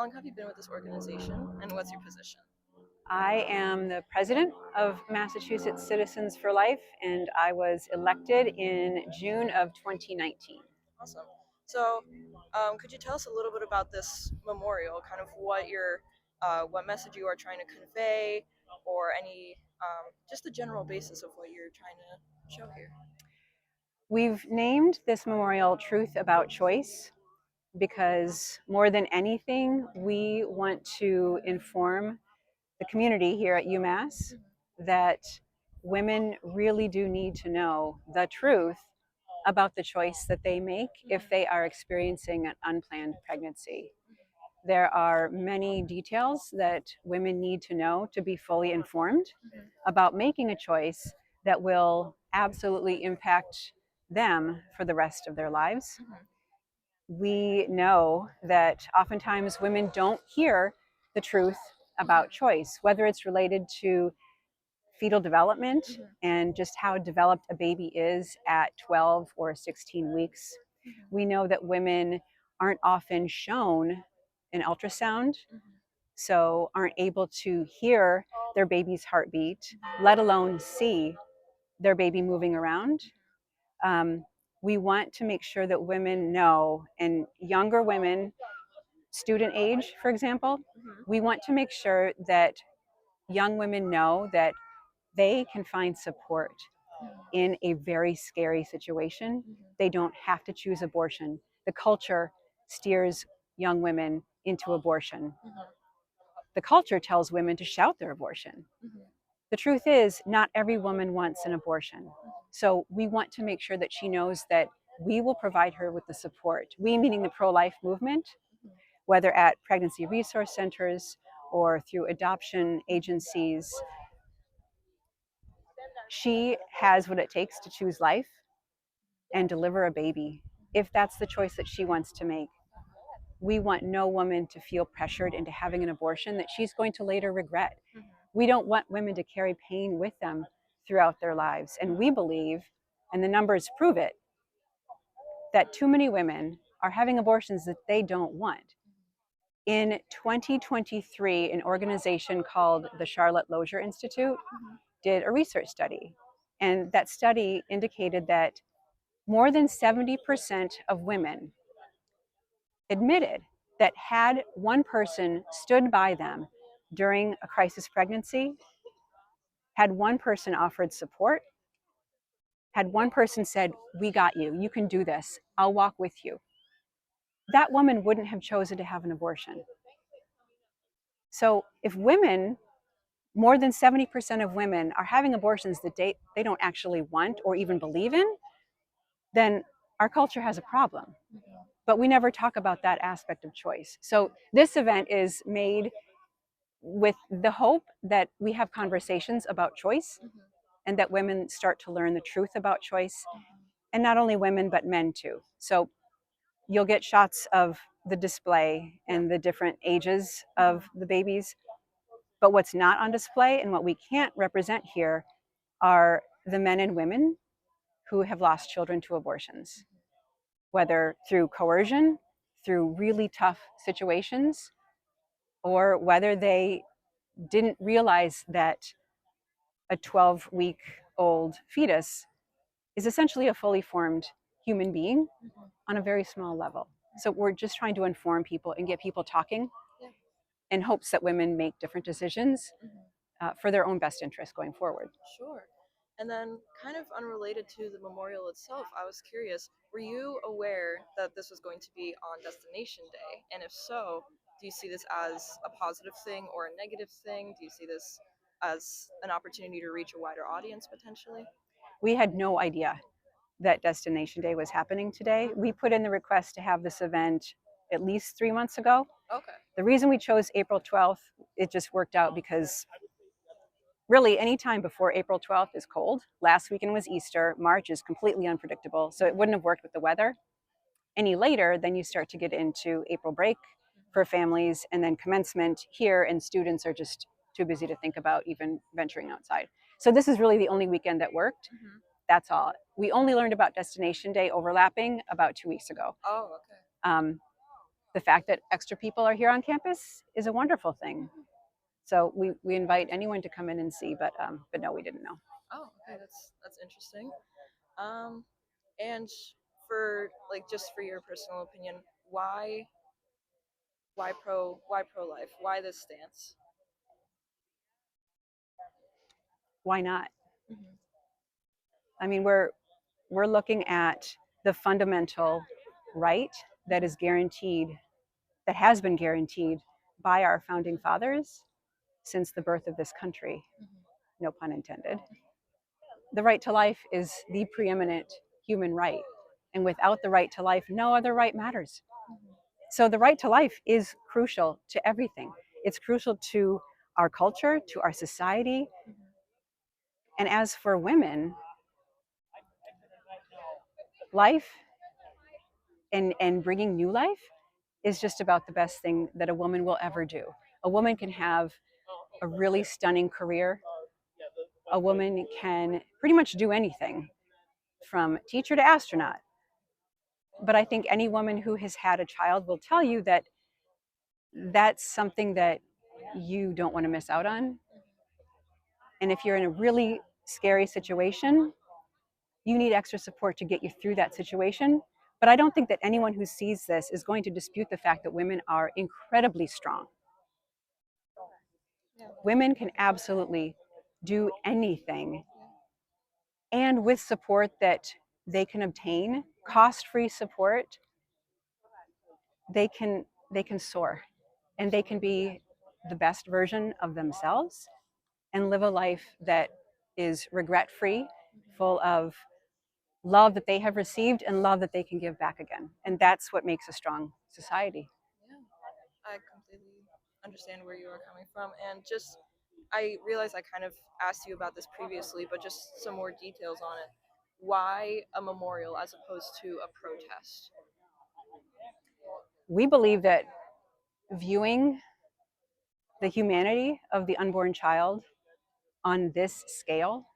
How long have you been with this organization, and what's your position? I am the president of Massachusetts Citizens for Life, and I was elected in June of 2019. Awesome. So, could you tell us a little bit about this memorial? Kind of what message you are trying to convey, or any, just the general basis of what you're trying to show here. We've named this memorial Truth About Choice because more than anything, we want to inform the community here at UMass that women really do need to know the truth about the choice that they make if they are experiencing an unplanned pregnancy. There are many details that women need to know to be fully informed about making a choice that will absolutely impact them for the rest of their lives. We know that oftentimes women don't hear the truth about choice, whether it's related to fetal development and just how developed a baby is at 12 or 16 weeks. We know that women aren't often shown an ultrasound, so aren't able to hear their baby's heartbeat, let alone see their baby moving around. Um, we want to make sure that women know, and younger women, student age, for example, we want to make sure that young women know that they can find support in a very scary situation. They don't have to choose abortion. The culture steers young women into abortion. The culture tells women to shout their abortion. The truth is, not every woman wants an abortion. So we want to make sure that she knows that we will provide her with the support. We, meaning the pro-life movement, whether at pregnancy resource centers or through adoption agencies. She has what it takes to choose life and deliver a baby, if that's the choice that she wants to make. We want no woman to feel pressured into having an abortion that she's going to later regret. We don't want women to carry pain with them throughout their lives. And we believe, and the numbers prove it, that too many women are having abortions that they don't want. In 2023, an organization called the Charlotte Lozier Institute did a research study. And that study indicated that more than 70% of women admitted that had one person stood by them during a crisis pregnancy, had one person offered support, had one person said, "We got you, you can do this, I'll walk with you," that woman wouldn't have chosen to have an abortion. So if women, more than 70% of women are having abortions that they don't actually want or even believe in, then our culture has a problem. But we never talk about that aspect of choice. So this event is made with the hope that we have conversations about choice and that women start to learn the truth about choice. And not only women, but men too. So you'll get shots of the display and the different ages of the babies. But what's not on display and what we can't represent here are the men and women who have lost children to abortions, whether through coercion, through really tough situations, or whether they didn't realize that a 12-week-old fetus is essentially a fully formed human being on a very small level. So we're just trying to inform people and get people talking in hopes that women make different decisions for their own best interest going forward. Sure. And then, kind of unrelated to the memorial itself, I was curious, were you aware that this was going to be on Destination Day? And if so, do you see this as a positive thing or a negative thing? Do you see this as an opportunity to reach a wider audience potentially? We had no idea that Destination Day was happening today. We put in the request to have this event at least 3 months ago. Okay. The reason we chose April 12th, it just worked out because really any time before April 12th is cold. Last weekend was Easter. March is completely unpredictable, so it wouldn't have worked with the weather. Any later, then you start to get into April break for families, and then commencement here, and students are just too busy to think about even venturing outside. So this is really the only weekend that worked. That's all. We only learned about Destination Day overlapping about 2 weeks ago. Oh, okay. The fact that extra people are here on campus is a wonderful thing. So we invite anyone to come in and see, but no, we didn't know. Oh, okay, that's interesting. Um, and for like just for your personal opinion, why why pro life? Why this stance? Why not? Mm-hmm. I mean, we're looking at the fundamental right that is guaranteed, that has been guaranteed by our founding fathers since the birth of this country. No pun intended. The right to life is the preeminent human right. And without the right to life, no other right matters. So the right to life is crucial to everything. It's crucial to our culture, to our society. And as for women, life and bringing new life is just about the best thing that a woman will ever do. A woman can have a really stunning career. A woman can pretty much do anything from teacher to astronaut. But I think any woman who has had a child will tell you that that's something that you don't want to miss out on. And if you're in a really scary situation, you need extra support to get you through that situation. But I don't think that anyone who sees this is going to dispute the fact that women are incredibly strong. Yeah. Women can absolutely do anything, and with support that they can obtain, cost-free support, they can soar, and they can be the best version of themselves and live a life that is regret-free, full of love that they have received and love that they can give back again. And that's what makes a strong society. Yeah, I completely understand where you are coming from, and just I realize I kind of asked you about this previously, but just some more details on it. Why a memorial as opposed to a protest? We believe that viewing the humanity of the unborn child on this scale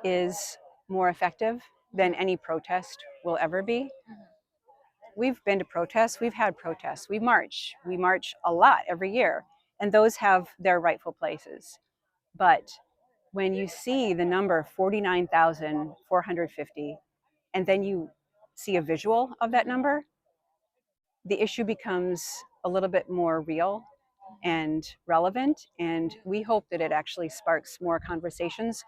is more effective than any protest will ever be. We've been to protests, we've had protests, we march a lot every year, and those have their rightful places. But when you see the number 49,450, and then you see a visual of that number, the issue becomes a little bit more real and relevant. And we hope that it actually sparks more conversations,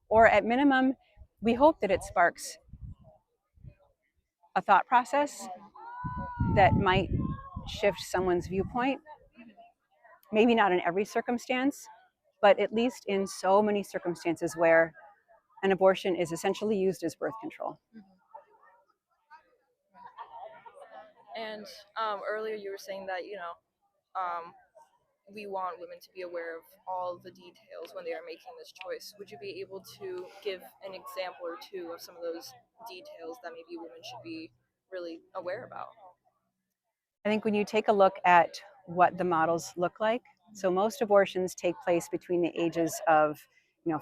or at minimum, we hope that it sparks a thought process that might shift someone's viewpoint. Maybe not in every circumstance, but at least in so many circumstances where an abortion is essentially used as birth control. And earlier you were saying that we want women to be aware of all the details when they are making this choice. Would you be able to give an example or two of some of those details that maybe women should be really aware about? I think when you take a look at what the models look like, so most abortions take place between the ages of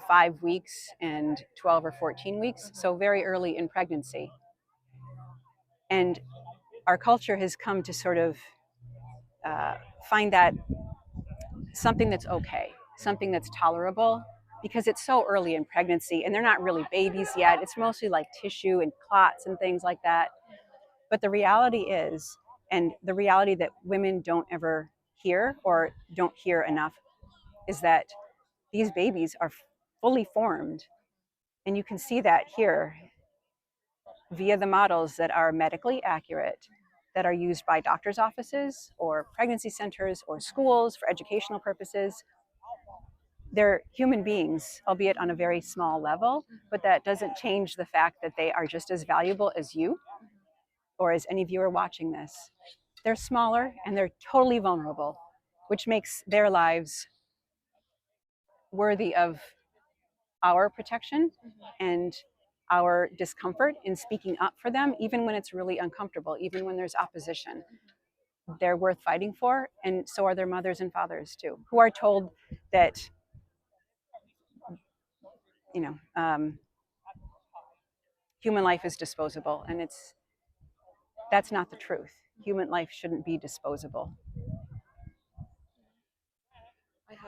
5 weeks and 12 or 14 weeks, so very early in pregnancy. And our culture has come to sort of uh, find that something that's okay, something that's tolerable, because it's so early in pregnancy and they're not really babies yet. It's mostly like tissue and clots and things like that. But the reality is, and the reality that women don't ever hear or don't hear enough, is that these babies are fully formed. And you can see that here via the models that are medically accurate, that are used by doctors' offices or pregnancy centers or schools for educational purposes. They're human beings, albeit on a very small level, but that doesn't change the fact that they are just as valuable as you or as any viewer watching this. They're smaller and they're totally vulnerable, which makes their lives worthy of our protection and our discomfort in speaking up for them, even when it's really uncomfortable, even when there's opposition. They're worth fighting for, and so are their mothers and fathers too, who are told that, you know, human life is disposable, and that's not the truth. Human life shouldn't be disposable.